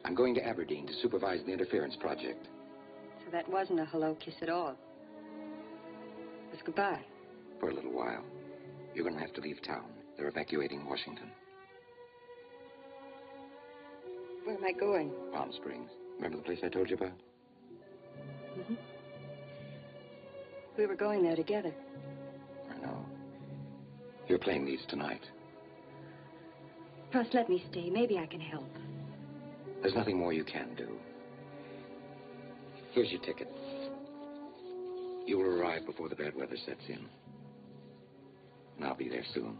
I'm going to Aberdeen to supervise the interference project. So that wasn't a hello kiss at all. It was goodbye. For a little while. You're going to have to leave town. They're evacuating Washington. Where am I going? Palm Springs. Remember the place I told you about? Mm-hmm. We were going there together. I know. Your plane leaves tonight. Russ, let me stay. Maybe I can help. There's nothing more you can do. Here's your ticket. You will arrive before the bad weather sets in. And I'll be there soon.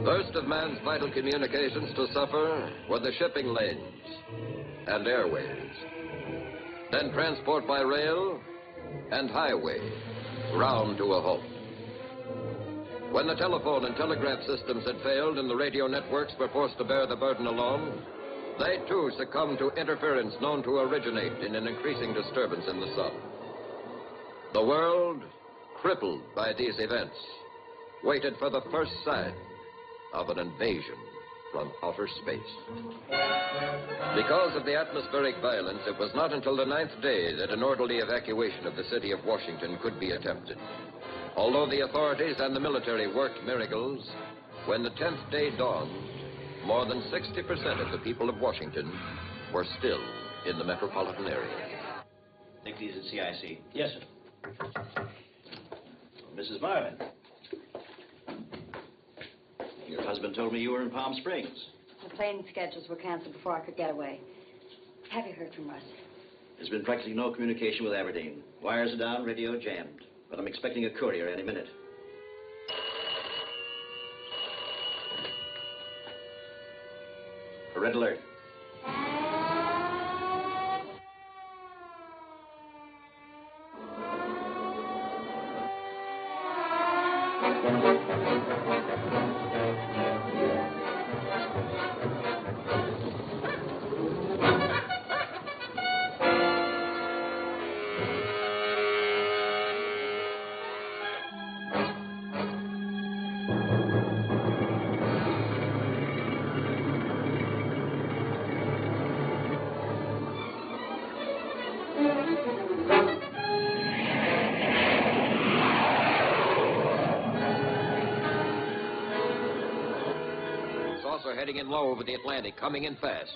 First of man's vital communications to suffer were the shipping lanes and airways. Then transport by rail and highway, ground to a halt. When the telephone and telegraph systems had failed and the radio networks were forced to bear the burden alone, they too succumbed to interference known to originate in an increasing disturbance in the sun. The world, crippled by these events, waited for the first sign of an invasion from outer space. Because of the atmospheric violence, it was not until the 9th day that an orderly evacuation of the city of Washington could be attempted. Although the authorities and the military worked miracles, when the 10th day dawned, more than 60% of the people of Washington were still in the metropolitan area. Take these at CIC. Yes, sir. Mrs. Marvin. Your husband told me you were in Palm Springs. The plane schedules were canceled before I could get away. Have you heard from Russ? There's been practically no communication with Aberdeen. Wires are down, radio jammed. But I'm expecting a courier any minute. A red alert. Saucer heading in low over the Atlantic, coming in fast.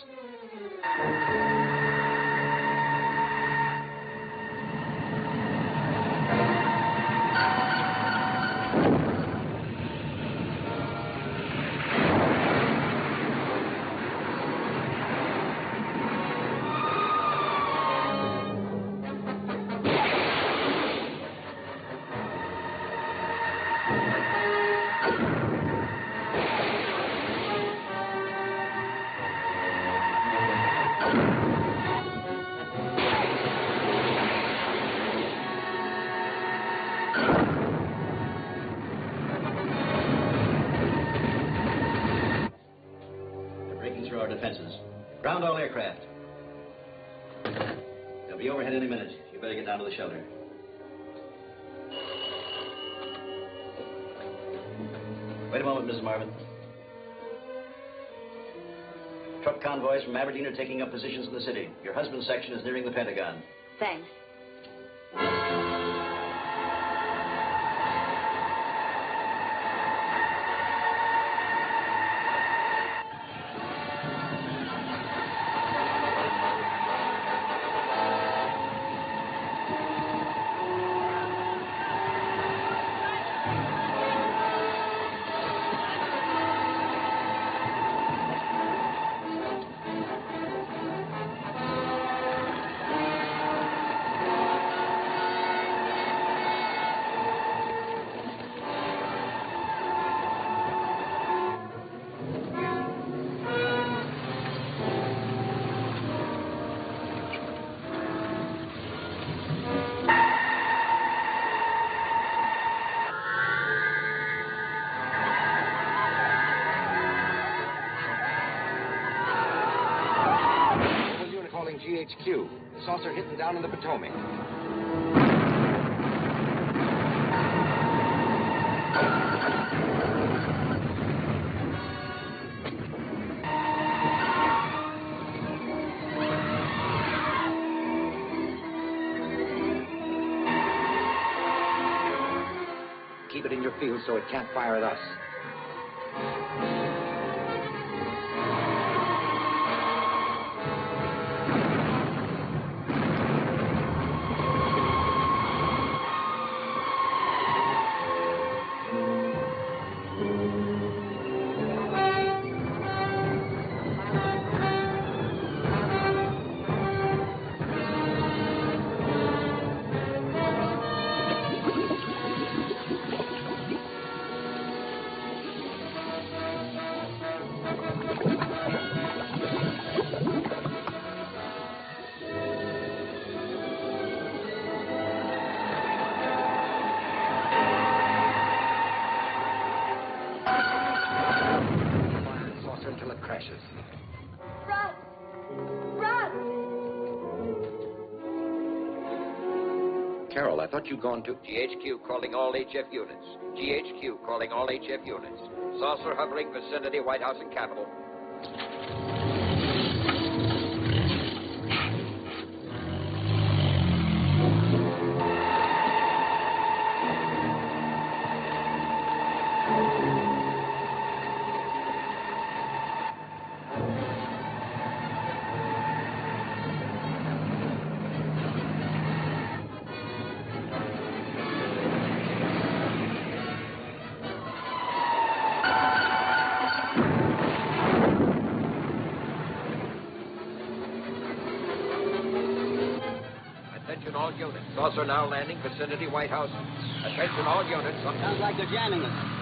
Defenses. Ground all aircraft. They'll be overhead any minute. You better get down to the shelter. Wait a moment, Mrs. Marvin. Truck convoys from Aberdeen are taking up positions in the city. Your husband's section is nearing the Pentagon. Thanks. GHQ. The saucer hit them down in the Potomac. Keep it in your field so it can't fire at us. Carol, I thought you'd gone to... GHQ calling all HF units. GHQ calling all HF units. Saucer hovering vicinity, White House and Capitol. Saucer now landing vicinity White House. Attention all units. Sounds like they're jamming us.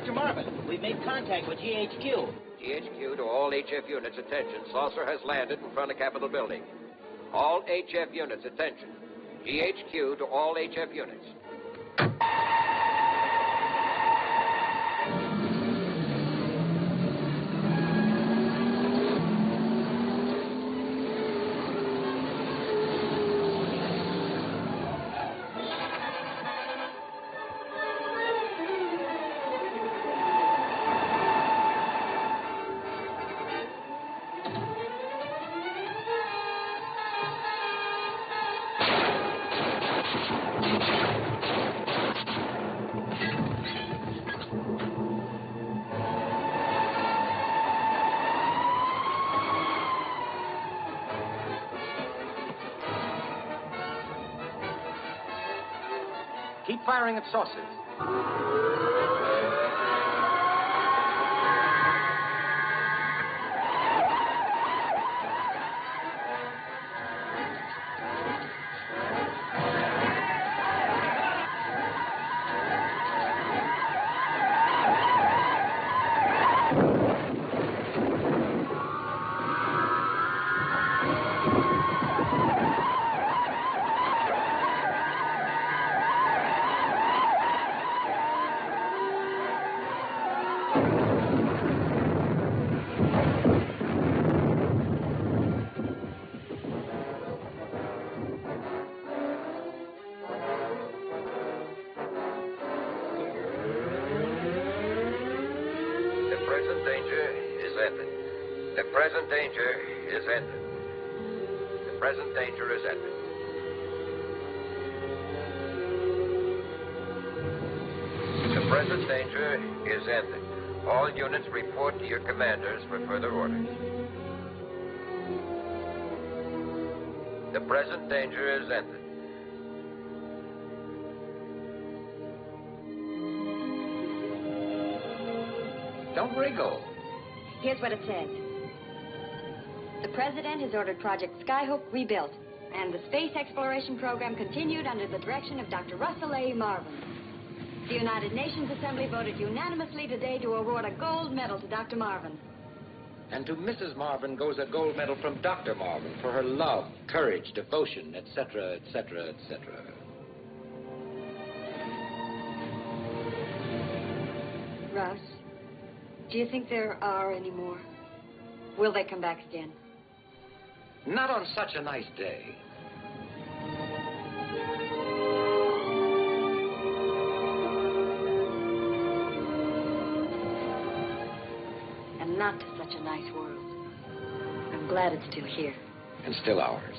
Dr. Marvin, we've made contact with GHQ. GHQ to all HF units, attention. Saucer has landed in front of Capitol Building. All HF units, attention. GHQ to all HF units. firing at saucers. The present danger is ended. The present danger is ended. The present danger is ended. All units report to your commanders for further orders. The present danger is ended. Don't wriggle. Here's what it says. The President has ordered Project Skyhook rebuilt, and the space exploration program continued under the direction of Dr. Russell A. Marvin. The United Nations Assembly voted unanimously today to award a gold medal to Dr. Marvin. And to Mrs. Marvin goes a gold medal from Dr. Marvin for her love, courage, devotion, etc., etc., etc. Russ, do you think there are any more? Will they come back again? Not on such a nice day. And not to such a nice world. I'm glad it's still here. And still ours.